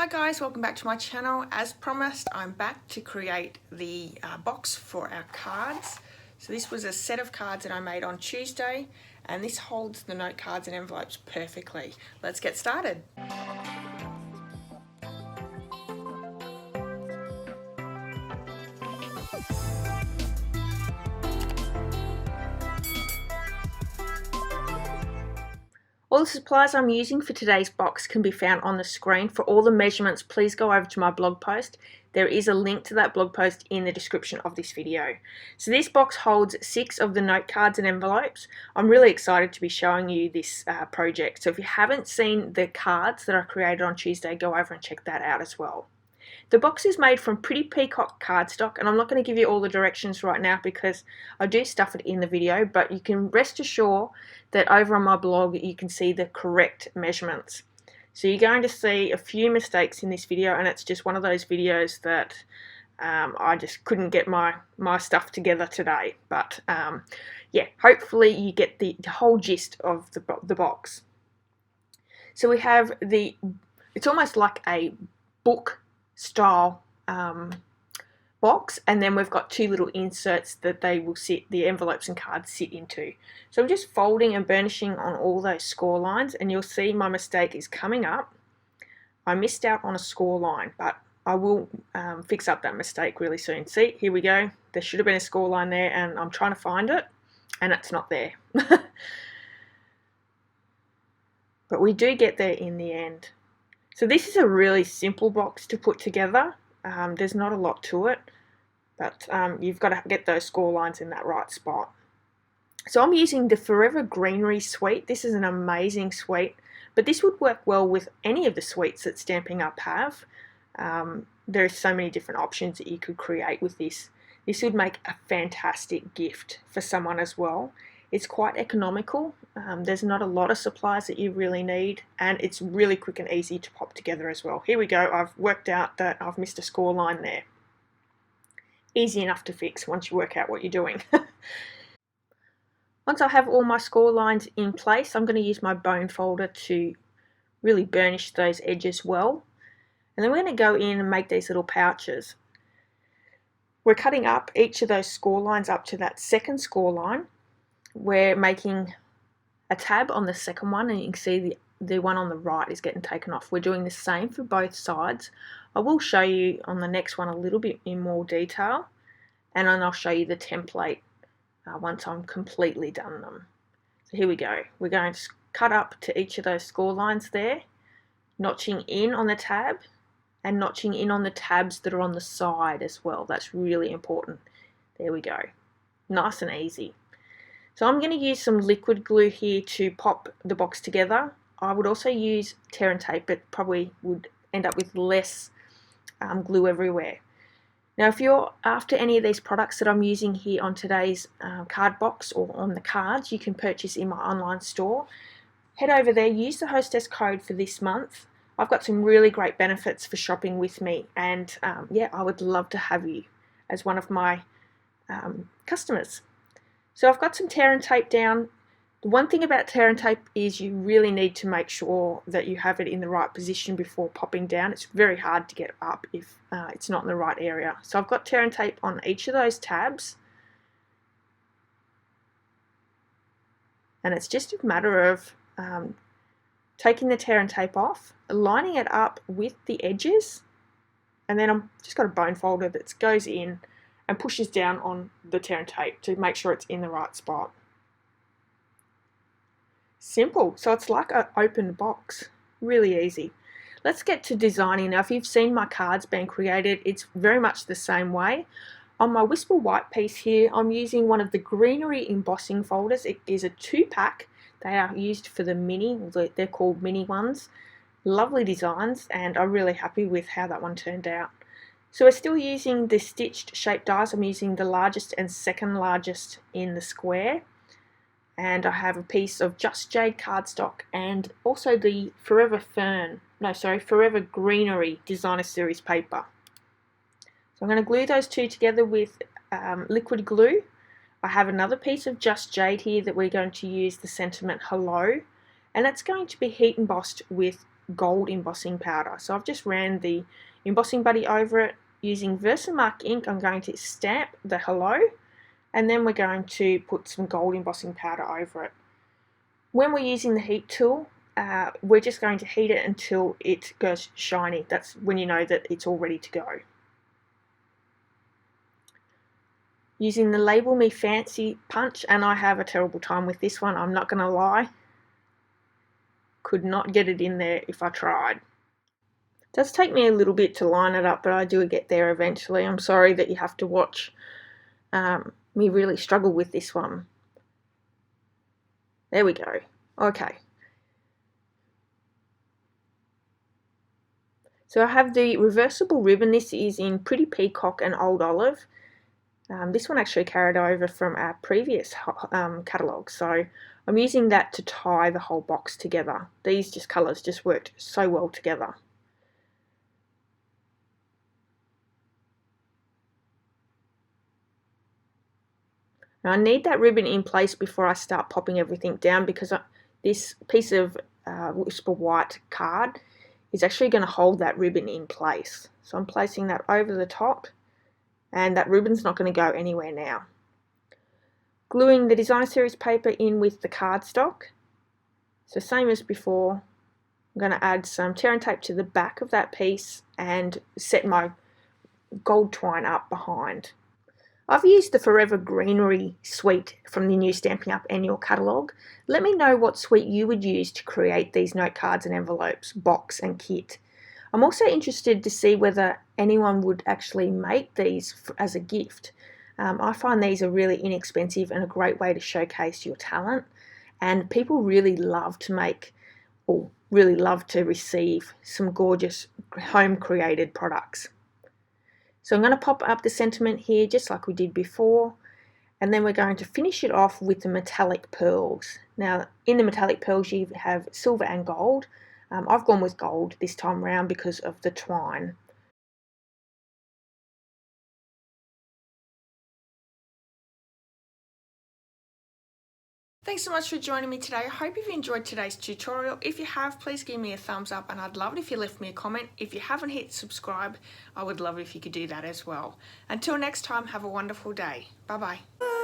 Hi guys, welcome back to my channel. As promised, I'm back to create the box for our cards. So this was a set of cards that I made on Tuesday, and this holds the note cards and envelopes perfectly. Let's get started. All the supplies I'm using for today's box can be found on the screen. For all the measurements, please go over to my blog post. There is a link to that blog post in the description of this video. So this box holds 6 of the note cards and envelopes. I'm really excited to be showing you this project. So if you haven't seen the cards that I created on Tuesday, go over and check that out as well. The box is made from Pretty Peacock cardstock, and I'm not going to give you all the directions right now because I do stuff it in the video, but you can rest assured that over on my blog you can see the correct measurements. So you're going to see a few mistakes in this video, and it's just one of those videos that I just couldn't get my stuff together today. But yeah, hopefully you get the whole gist of the box. So we have it's almost like a book style box, and then we've got 2 little inserts that the envelopes and cards sit into. So I'm just folding and burnishing on all those score lines, and you'll see my mistake is coming up. I missed out on a score line, but I will fix up that mistake really soon. See, here we go. There should have been a score line there, and I'm trying to find it, and it's not there. But we do get there in the end. So this is a really simple box to put together. There's not a lot to it, but you've got to get those score lines in that right spot. So I'm using the Forever Greenery suite. This is an amazing suite, but this would work well with any of the suites that Stampin' Up have. There are so many different options that you could create with this. This would make a fantastic gift for someone as well. It's quite economical. There's not a lot of supplies that you really need, and it's really quick and easy to pop together as well. Here we go. I've worked out that I've missed a score line there. Easy enough to fix once you work out what you're doing. Once I have all my score lines in place, I'm going to use my bone folder to really burnish those edges well. And then we're going to go in and make these little pouches. We're cutting up each of those score lines up to that second score line. We're making a tab on the second one, and you can see the one on the right is getting taken off. We're doing the same for both sides. I will show you on the next one a little bit in more detail, and then I'll show you the template once I'm completely done them. So here we go. We're going to cut up to each of those score lines there, notching in on the tab and notching in on the tabs that are on the side as well. That's really important. There we go. Nice and easy. So I'm going to use some liquid glue here to pop the box together. I would also use tear and tape, but probably would end up with less glue everywhere. Now if you're after any of these products that I'm using here on today's card box or on the cards, you can purchase in my online store. Head over there, use the hostess code for this month. I've got some really great benefits for shopping with me, and yeah, I would love to have you as one of my customers. So I've got some tear and tape down. The one thing about tear and tape is you really need to make sure that you have it in the right position before popping down. It's very hard to get up if it's not in the right area. So I've got tear and tape on each of those tabs. And it's just a matter of taking the tear and tape off, lining it up with the edges, and then I've just got a bone folder that goes in and pushes down on the tear and tape to make sure it's in the right spot. Simple. So it's like an open box. Really easy. Let's get to designing. Now if you've seen my cards being created, it's very much the same way. On my Whisper White piece here, I'm using one of the Greenery embossing folders. It is a 2-pack. They are used for the mini. They're called mini ones. Lovely designs, and I'm really happy with how that one turned out. So we're still using the stitched shape dies. I'm using the largest and second largest in the square. And I have a piece of Just Jade cardstock and also the Forever Greenery Designer Series paper. So I'm going to glue those two together with liquid glue. I have another piece of Just Jade here that we're going to use the sentiment Hello. And that's going to be heat embossed with gold embossing powder. So I've just ran the embossing buddy over it. Using Versamark ink, I'm going to stamp the hello, and then we're going to put some gold embossing powder over it. When we're using the heat tool, we're just going to heat it until it goes shiny. That's when you know that it's all ready to go. Using the Label Me Fancy punch, and I have a terrible time with this one, I'm not going to lie. Could not get it in there if I tried. It does take me a little bit to line it up, but I do get there eventually. I'm sorry that you have to watch me really struggle with this one. There we go. Okay. So I have the reversible ribbon. This is in Pretty Peacock and Old Olive. This one actually carried over from our previous catalogue, so I'm using that to tie the whole box together. These colours just worked so well together. Now I need that ribbon in place before I start popping everything down, because this piece of Whisper White card is actually going to hold that ribbon in place. So I'm placing that over the top, and that ribbon's not going to go anywhere now. Gluing the design series paper in with the cardstock. So same as before, I'm going to add some tear and tape to the back of that piece and set my gold twine up behind. I've used the Forever Greenery suite from the new Stampin' Up! Annual catalogue. Let me know what suite you would use to create these note cards and envelopes, box and kit. I'm also interested to see whether anyone would actually make these as a gift. I find these are really inexpensive and a great way to showcase your talent, and people really love to make, or really love to receive, some gorgeous home created products. So I'm going to pop up the sentiment here just like we did before, and then we're going to finish it off with the metallic pearls. Now in the metallic pearls you have silver and gold. I've gone with gold this time around because of the twine. Thanks so much for joining me today. I hope you've enjoyed today's tutorial. If you have, please give me a thumbs up, and I'd love it if you left me a comment. If you haven't hit subscribe, I would love it if you could do that as well. Until next time, have a wonderful day. Bye bye.